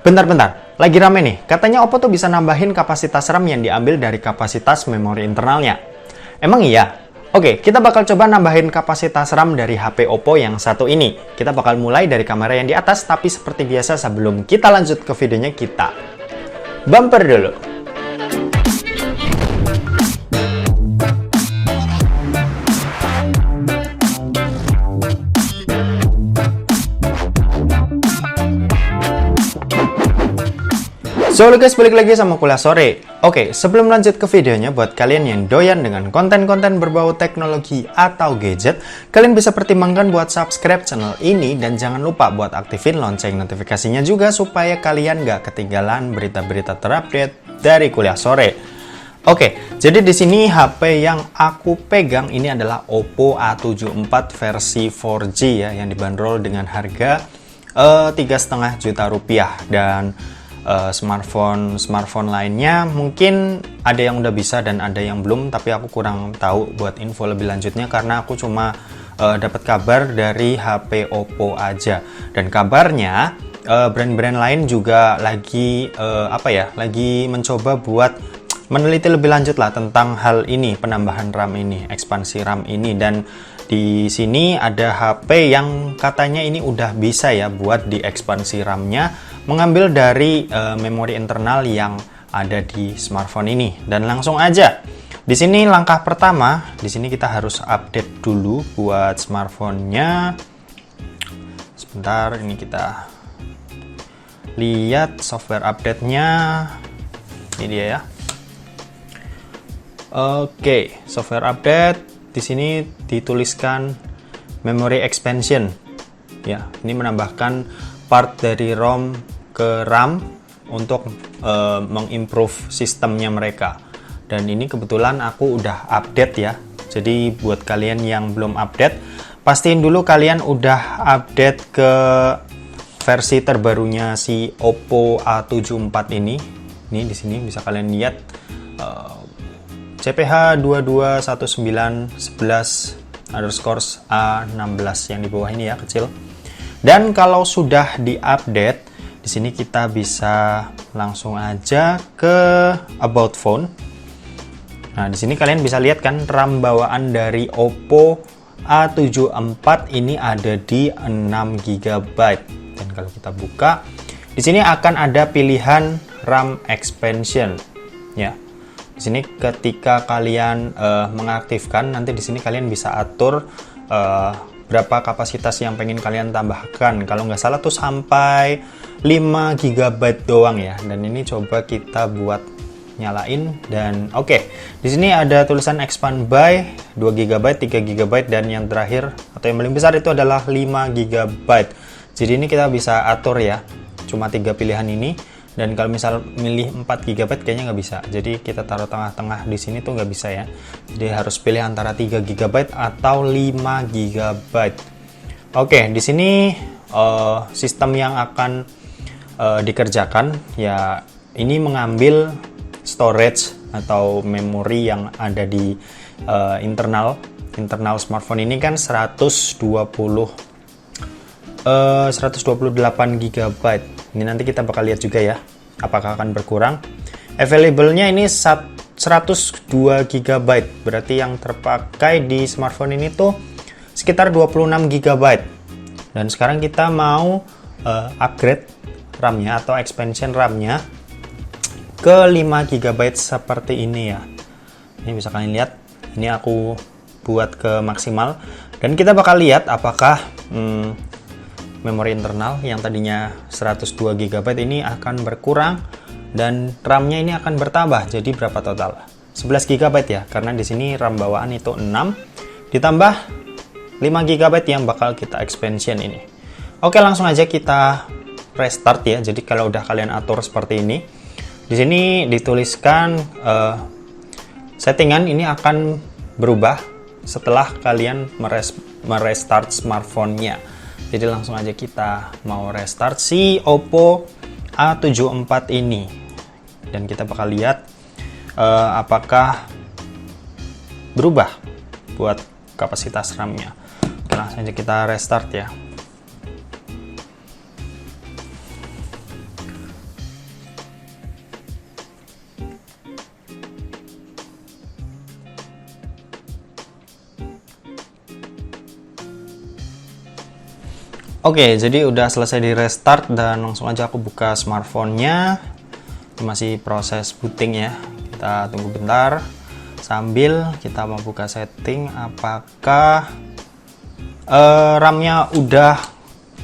Bentar-bentar, lagi rame nih. Katanya Oppo tuh bisa nambahin kapasitas RAM yang diambil dari kapasitas memori internalnya. Emang iya? Oke, kita bakal coba nambahin kapasitas RAM dari HP Oppo yang satu ini. Kita bakal mulai dari kamera yang di atas, tapi seperti biasa sebelum kita lanjut ke videonya, kita bumper dulu. So guys, balik lagi sama Kuliah Sore. Oke, sebelum lanjut ke videonya, buat kalian yang doyan dengan konten-konten berbau teknologi atau gadget, kalian bisa pertimbangkan buat subscribe channel ini dan jangan lupa buat aktifin lonceng notifikasinya juga supaya kalian gak ketinggalan berita-berita terupdate dari Kuliah Sore. Oke, jadi di sini HP yang aku pegang ini adalah Oppo A74 versi 4G ya, yang dibanderol dengan harga 3,5 juta rupiah. Dan smartphone lainnya mungkin ada yang udah bisa dan ada yang belum, tapi aku kurang tahu buat info lebih lanjutnya karena aku cuma dapat kabar dari HP Oppo aja. Dan kabarnya brand-brand lain juga lagi lagi mencoba buat meneliti lebih lanjut lah tentang hal ini, penambahan RAM ini, ekspansi RAM ini. Dan di sini ada HP yang katanya ini udah bisa ya buat diekspansi RAM-nya, mengambil dari memori internal yang ada di smartphone ini. Dan langsung aja, di sini langkah pertama, di sini kita harus update dulu buat smartphone-nya. Sebentar, ini kita lihat software update-nya. Ini dia ya. Oke, software update. Di sini dituliskan memory expansion. Ya, ini menambahkan part dari ROM ke RAM untuk mengimprove sistemnya mereka. Dan ini kebetulan aku udah update ya. Jadi buat kalian yang belum update, pastiin dulu kalian udah update ke versi terbarunya si Oppo A74 ini. Ini di sini bisa kalian lihat CPH 221911_A16 yang di bawah ini ya, kecil. Dan kalau sudah diupdate, di sini kita bisa langsung aja ke About Phone. Nah, di sini kalian bisa lihat kan RAM bawaan dari Oppo A74 ini ada di 6 GB. Dan kalau kita buka, di sini akan ada pilihan RAM expansion ya. Di sini ketika kalian mengaktifkan, nanti di sini kalian bisa atur berapa kapasitas yang pengen kalian tambahkan. Kalau nggak salah tuh sampai 5 GB doang ya. Dan ini coba kita buat nyalain dan oke. Di sini ada tulisan expand by 2 GB, 3 GB dan yang terakhir atau yang paling besar itu adalah 5 GB. Jadi ini kita bisa atur ya. Cuma 3 pilihan ini. Dan kalau misal milih 4 GB kayaknya nggak bisa. Jadi kita taruh tengah-tengah di sini tuh nggak bisa ya. Jadi harus pilih antara 3 GB atau 5 GB. Oke, di sini sistem yang akan dikerjakan ya, ini mengambil storage atau memori yang ada di internal smartphone ini kan 128 GB. Ini nanti kita bakal lihat juga ya, apakah akan berkurang. Available-nya ini 102 GB, berarti yang terpakai di smartphone ini tuh sekitar 26 GB. Dan sekarang kita mau upgrade RAM-nya atau expansion RAM-nya ke 5 GB seperti ini ya. Ini bisa kalian lihat, ini aku buat ke maksimal. Dan kita bakal lihat apakah memori internal yang tadinya 102 GB ini akan berkurang dan RAM-nya ini akan bertambah. Jadi berapa total? 11 GB ya, karena di sini RAM bawaan itu 6 ditambah 5 GB yang bakal kita expansion ini. Oke, langsung aja kita restart ya. Jadi kalau udah kalian atur seperti ini, di sini dituliskan settingan ini akan berubah setelah kalian merestart smartphone-nya. Jadi langsung aja kita mau restart si Oppo A74 ini. Dan kita bakal lihat apakah berubah buat kapasitas RAM-nya. Oke, langsung aja kita restart ya. Oke, jadi udah selesai di restart dan langsung aja aku buka smartphone-nya. Masih proses booting ya. Kita tunggu bentar sambil kita mau buka setting apakah RAM-nya udah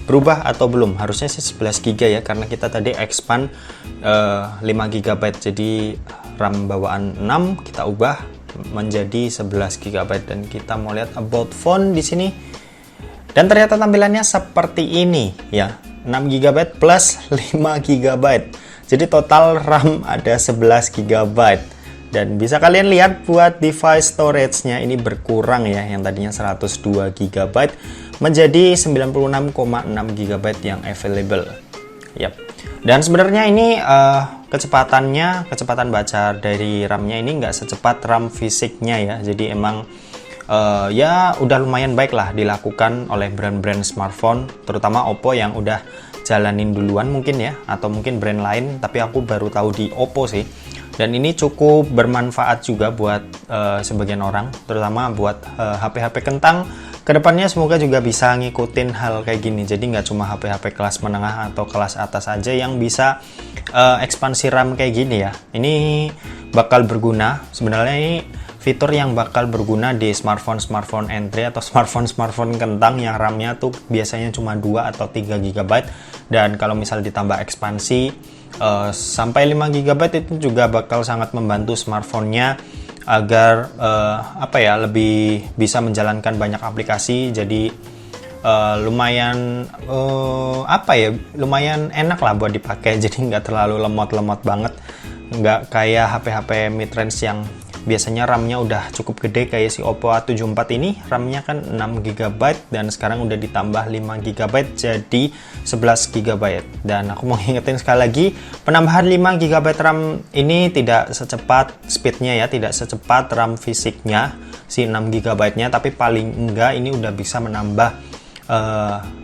berubah atau belum. Harusnya sih 11 GB ya, karena kita tadi expand 5 GB. Jadi RAM bawaan 6 kita ubah menjadi 11 GB dan kita mau lihat about phone di sini. Dan ternyata tampilannya seperti ini ya, 6 GB plus 5 GB. Jadi total RAM ada 11 GB. Dan bisa kalian lihat buat device storage-nya ini berkurang ya, yang tadinya 102 GB menjadi 96,6 GB yang available. Yap. Dan sebenarnya ini kecepatan baca dari RAM-nya ini nggak secepat RAM fisiknya ya. Jadi emang ya udah lumayan baik lah dilakukan oleh brand-brand smartphone, terutama Oppo yang udah jalanin duluan mungkin ya, atau mungkin brand lain, tapi aku baru tahu di Oppo sih. Dan ini cukup bermanfaat juga buat sebagian orang, terutama buat HP-HP kentang. Kedepannya semoga juga bisa ngikutin hal kayak gini, jadi nggak cuma HP-HP kelas menengah atau kelas atas aja yang bisa ekspansi RAM kayak gini ya. Ini bakal berguna, sebenarnya ini fitur yang bakal berguna di smartphone entry atau smartphone kentang yang RAM-nya tuh biasanya cuma 2 atau 3 GB. Dan kalau misal ditambah ekspansi sampai 5 GB itu juga bakal sangat membantu smartphone-nya agar lebih bisa menjalankan banyak aplikasi. Jadi lumayan lumayan enak lah buat dipakai. Jadi nggak terlalu lemot-lemot banget, nggak kayak HP-HP mid-range yang biasanya RAM-nya udah cukup gede kayak si Oppo A74 ini. RAM-nya kan 6 GB dan sekarang udah ditambah 5 GB jadi 11 GB. Dan aku mau ingetin sekali lagi, penambahan 5 GB RAM ini tidak secepat speednya ya, tidak secepat RAM fisiknya si 6 GB nya, tapi paling enggak ini udah bisa menambah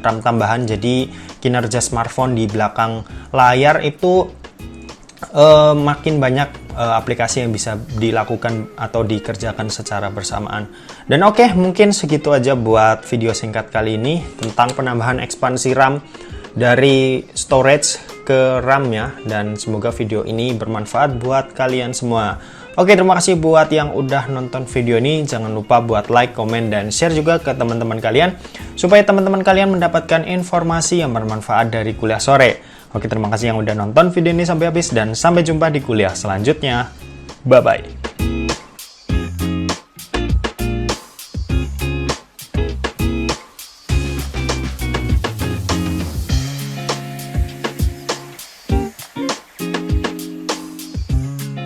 RAM tambahan. Jadi kinerja smartphone di belakang layar itu makin banyak aplikasi yang bisa dilakukan atau dikerjakan secara bersamaan. Dan oke, mungkin segitu aja buat video singkat kali ini tentang penambahan ekspansi RAM dari storage ke RAM ya. Dan semoga video ini bermanfaat buat kalian semua. Oke, terima kasih buat yang udah nonton video ini. Jangan lupa buat like, komen, dan share juga ke teman-teman kalian supaya teman-teman kalian mendapatkan informasi yang bermanfaat dari kuliah sore. Oke, terima kasih yang udah nonton video ini sampai habis dan sampai jumpa di kuliah selanjutnya. Bye-bye.